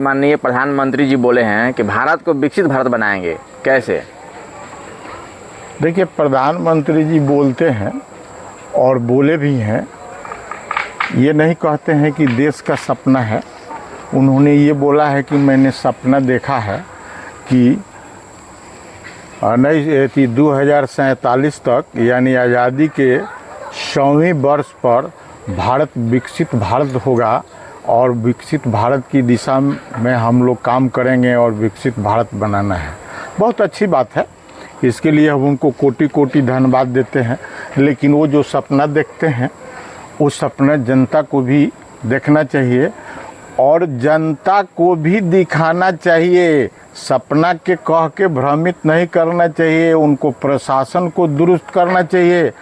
माननीय प्रधानमंत्री जी बोले हैं कि भारत को विकसित भारत बनाएंगे, कैसे? देखिए, प्रधानमंत्री जी बोलते हैं और बोले भी हैं। ये नहीं कहते हैं कि देश का सपना है। उन्होंने ये बोला है कि मैंने सपना देखा है कि 2047 तक यानी आज़ादी के 100वीं वर्ष पर भारत विकसित भारत होगा और विकसित भारत की दिशा में हम लोग काम करेंगे और विकसित भारत बनाना है। बहुत अच्छी बात है, इसके लिए हम उनको कोटि कोटि धन्यवाद देते हैं। लेकिन वो जो सपना देखते हैं उस सपना जनता को भी देखना चाहिए और जनता को भी दिखाना चाहिए। सपना के कह के भ्रमित नहीं करना चाहिए, उनको प्रशासन को दुरुस्त करना चाहिए।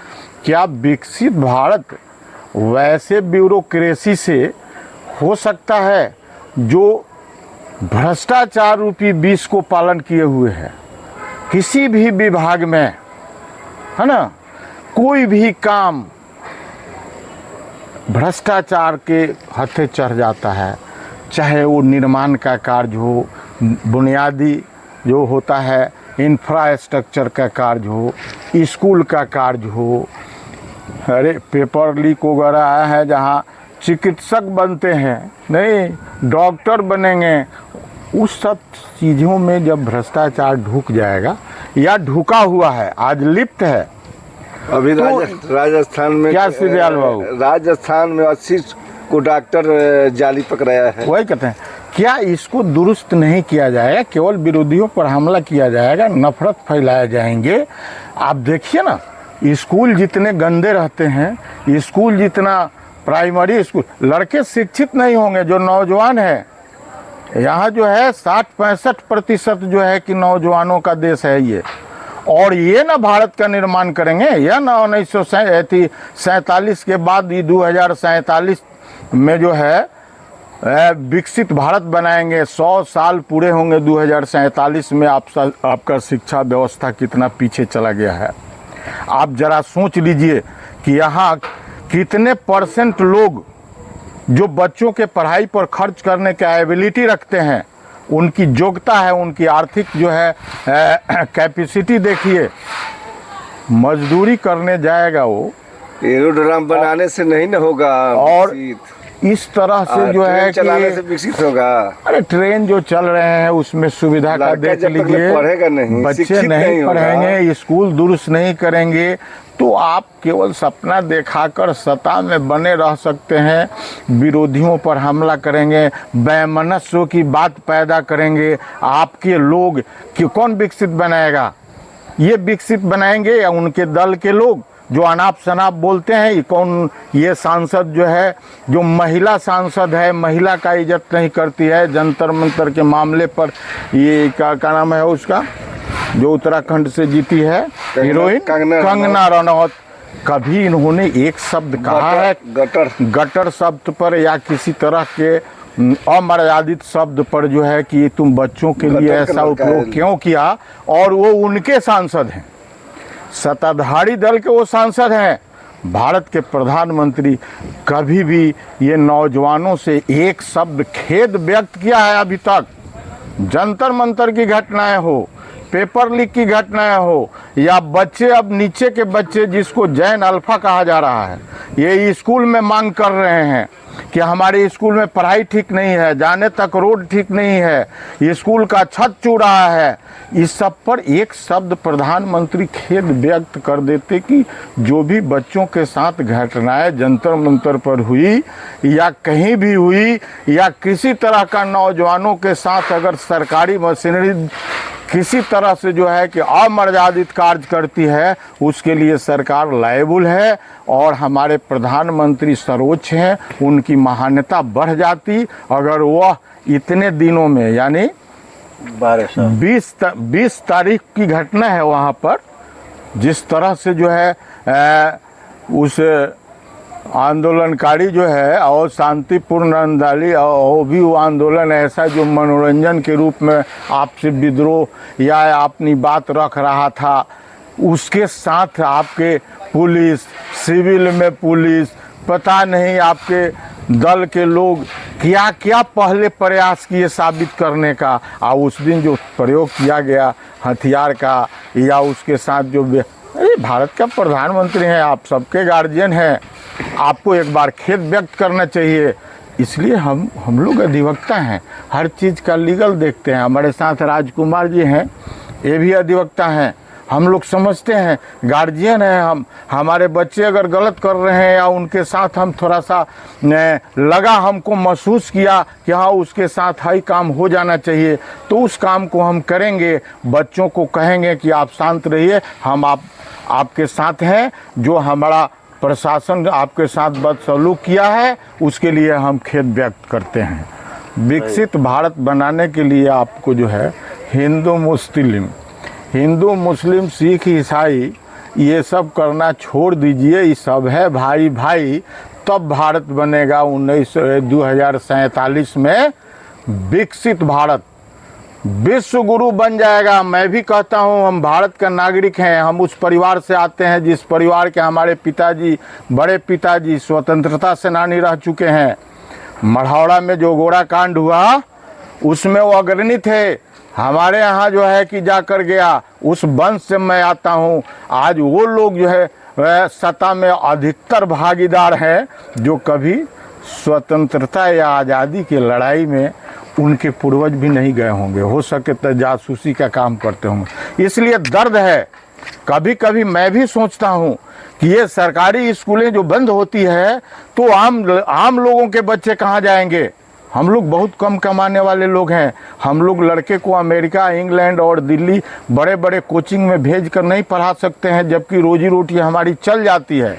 क्या विकसित भारत वैसे ब्यूरोक्रेसी से हो सकता है जो भ्रष्टाचार रूपी विष को पालन किए हुए है? किसी भी विभाग में, है ना, कोई भी काम भ्रष्टाचार के हत्थे चढ़ जाता है। चाहे वो निर्माण का कार्य हो, बुनियादी जो होता है इंफ्रास्ट्रक्चर का कार्य हो, स्कूल का कार्य हो। अरे पेपर लीक वगैरह आया है जहाँ चिकित्सक बनते हैं, नहीं डॉक्टर बनेंगे। उस सब चीज़ों में जब भ्रष्टाचार ढुक जाएगा या ढुका हुआ है, आज लिप्त है। अभी तो राजस्थान में क्या सीरियल बाबू, राजस्थान में 80 को डॉक्टर जाली पकड़ाया है। वही कहते हैं, क्या इसको दुरुस्त नहीं किया जाएगा? केवल विरोधियों पर हमला किया जाएगा, नफरत फैलाए जाएंगे। आप देखिए ना, स्कूल जितने गंदे रहते हैं, स्कूल जितना प्राइमरी स्कूल, लड़के शिक्षित नहीं होंगे। जो नौजवान है यहाँ जो है 60-65% जो है कि नौजवानों का देश है ये। और ये ना भारत का निर्माण करेंगे, या ना 1947 के बाद ये 2047 में जो है विकसित भारत बनाएंगे। 100 साल पूरे होंगे 2047 में। आपका शिक्षा व्यवस्था कितना पीछे चला गया है। आप जरा सोच लीजिए कि यहाँ कितने % लोग जो बच्चों के पढ़ाई पर खर्च करने की एबिलिटी रखते हैं, उनकी योग्यता है, उनकी आर्थिक जो है कैपेसिटी देखिए। मजदूरी करने जाएगा वो, एरोड्राम बनाने से नहीं न होगा। और इस तरह से जो है चलाने से विकसित होगा। अरे ट्रेन जो चल रहे हैं उसमें सुविधा का देख लीजिए। पढ़ेगा नहीं, बच्चे नहीं पढ़ेंगे, स्कूल दुरुस्त नहीं करेंगे, तो आप केवल सपना दिखाकर सत्ता में बने रह सकते हैं। विरोधियों पर हमला करेंगे, वैमनस्य की बात पैदा करेंगे। आपके लोग कि कौन विकसित बनाएगा? ये विकसित बनाएंगे या उनके दल के लोग जो अनाप शनाप बोलते हैं? ये कौन? ये सांसद जो है, जो महिला सांसद है, महिला का इज्जत नहीं करती है। जंतर मंतर के मामले पर ये क्या नाम है उसका, जो उत्तराखंड से जीती है हीरोइन कंगना रनौत, कभी इन्होंने एक शब्द कहा है गटर शब्द पर या किसी तरह के अमर्यादित शब्द पर जो है कि तुम बच्चों के लिए ऐसा उपयोग क्यों किया? और वो उनके सांसद हैं, सत्ताधारी दल के वो सांसद हैं। भारत के प्रधानमंत्री कभी भी ये नौजवानों से एक शब्द खेद व्यक्त किया है अभी तक? जंतर मंतर की घटनाएं हो, पेपर लीक की घटनाएं हो, या बच्चे, अब नीचे के बच्चे जिसको जैन अल्फा कहा जा रहा है, ये स्कूल में मांग कर रहे हैं कि हमारे स्कूल में पढ़ाई ठीक नहीं है, जाने तक रोड ठीक नहीं है, ये स्कूल का छत चू रहा है। इस सब पर एक शब्द प्रधानमंत्री खेद व्यक्त कर देते कि जो भी बच्चों के साथ घटनाएं जंतर मंतर पर हुई या कहीं भी हुई, या किसी तरह का नौजवानों के साथ अगर सरकारी मशीनरी किसी तरह से जो है कि अमर्यादित कार्य करती है, उसके लिए सरकार लायबल है। और हमारे प्रधानमंत्री सर्वोच्च हैं, उनकी महानता बढ़ जाती अगर वह इतने दिनों में, यानी 20 तारीख की घटना है वहाँ पर, जिस तरह से जो है उस आंदोलनकारी जो है और शांतिपूर्ण आंदोलन, और भी वो आंदोलन ऐसा जो मनोरंजन के रूप में आपसे विद्रोह या अपनी बात रख रहा था, उसके साथ आपके पुलिस, सिविल में पुलिस, पता नहीं आपके दल के लोग क्या क्या पहले प्रयास किए साबित करने का, और उस दिन जो प्रयोग किया गया हथियार का, या उसके साथ जो अरे भारत का प्रधानमंत्री हैं, आप सबके गार्जियन हैं, आपको एक बार खेद व्यक्त करना चाहिए। इसलिए हम लोग अधिवक्ता हैं, हर चीज़ का लीगल देखते हैं। हमारे साथ राजकुमार जी हैं, ये भी अधिवक्ता हैं। हम लोग समझते हैं, गार्जियन हैं हम, हमारे बच्चे अगर गलत कर रहे हैं या उनके साथ हम थोड़ा सा लगा, हमको महसूस किया कि हाँ उसके साथ हाई काम हो जाना चाहिए, तो उस काम को हम करेंगे। बच्चों को कहेंगे कि आप शांत रहिए, हम आपके साथ हैं। जो हमारा प्रशासन आपके साथ बदसलूक किया है उसके लिए हम खेद व्यक्त करते हैं। विकसित भारत बनाने के लिए आपको जो है हिंदू मुस्लिम सिख ईसाई ये सब करना छोड़ दीजिए। ये सब है भाई भाई, तब भारत बनेगा 2047 में विकसित भारत, विश्व गुरु बन जाएगा। मैं भी कहता हूँ, हम भारत का नागरिक हैं, हम उस परिवार से आते हैं जिस परिवार के हमारे पिताजी, बड़े पिताजी स्वतंत्रता सेनानी रह चुके हैं। मढ़ौरा में जो गोरा कांड हुआ उसमें वो अग्रणी थे। हमारे यहाँ जो है कि जाकर गया, उस वंश से मैं आता हूँ। आज वो लोग जो है सत्ता में अधिकतर भागीदार हैं जो कभी स्वतंत्रता या आज़ादी की लड़ाई में उनके पूर्वज भी नहीं गए होंगे, हो सके तो जासूसी का काम करते होंगे। इसलिए दर्द है। कभी कभी मैं भी सोचता हूँ कि ये सरकारी स्कूलें जो बंद होती है तो आम लोगों के बच्चे कहाँ जाएंगे। हम लोग बहुत कम कमाने वाले लोग हैं। हम लोग लड़के को अमेरिका, इंग्लैंड और दिल्ली बड़े बड़े कोचिंग में भेज कर नहीं पढ़ा सकते हैं, जबकि रोजी रोटी हमारी चल जाती है।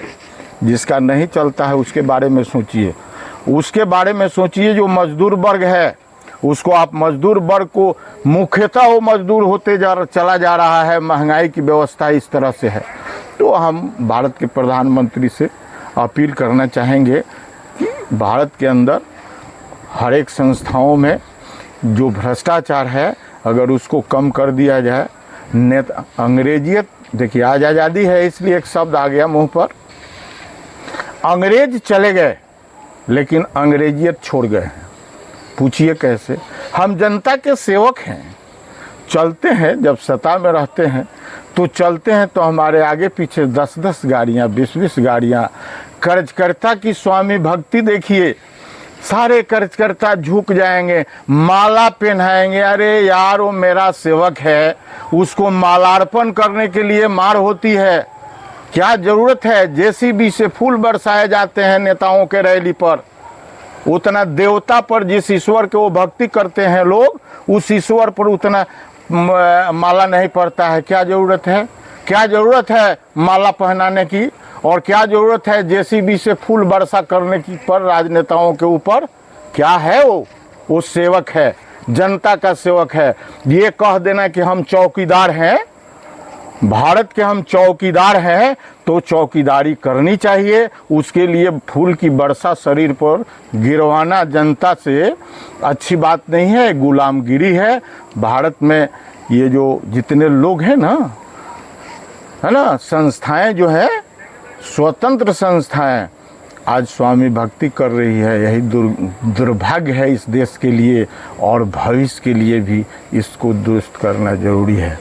जिसका नहीं चलता है उसके बारे में सोचिए, उसके बारे में सोचिए। जो मजदूर वर्ग है उसको आप मजदूर वर्ग को मुख्यतः वो मजदूर होते चला जा रहा है। महंगाई की व्यवस्था इस तरह से है। तो हम भारत के प्रधानमंत्री से अपील करना चाहेंगे कि भारत के अंदर हर एक संस्थाओं में जो भ्रष्टाचार है अगर उसको कम कर दिया जाए। नेता अंग्रेजियत, देखिए आज आज़ादी है इसलिए एक शब्द आ गया मुंह पर, अंग्रेज चले गए लेकिन अंग्रेजियत छोड़ गए। पूछिए कैसे। हम जनता के सेवक हैं, चलते हैं, जब सत्ता में रहते हैं तो चलते हैं तो हमारे आगे पीछे 10-10 गाड़ियाँ, 20-20 गाड़ियाँ। कर्जकर्ता की स्वामी भक्ति देखिए, सारे कर्जकर्ता झुक जाएंगे, माला पहनाएंगे। अरे यार वो मेरा सेवक है, उसको मालार्पण करने के लिए मार होती है, क्या ज़रूरत है। जेसीबी से फूल बरसाए जाते हैं नेताओं के रैली पर। उतना देवता पर, जिस ईश्वर के वो भक्ति करते हैं लोग, उस ईश्वर पर उतना माला नहीं पड़ता है। क्या ज़रूरत है, क्या ज़रूरत है माला पहनाने की, और क्या ज़रूरत है जेसीबी से फूल वर्षा करने की पर राजनेताओं के ऊपर। क्या है वो सेवक है, जनता का सेवक है। ये कह देना कि हम चौकीदार हैं, भारत के हम चौकीदार हैं, तो चौकीदारी करनी चाहिए। उसके लिए फूल की वर्षा शरीर पर गिरवाना जनता से अच्छी बात नहीं है, गुलामगिरी है। भारत में ये जो जितने लोग हैं ना, है ना, संस्थाएं जो है स्वतंत्र संस्थाएं आज स्वामी भक्ति कर रही है। यही दुर्भाग्य है इस देश के लिए, और भविष्य के लिए भी इसको दुरुस्त करना जरूरी है।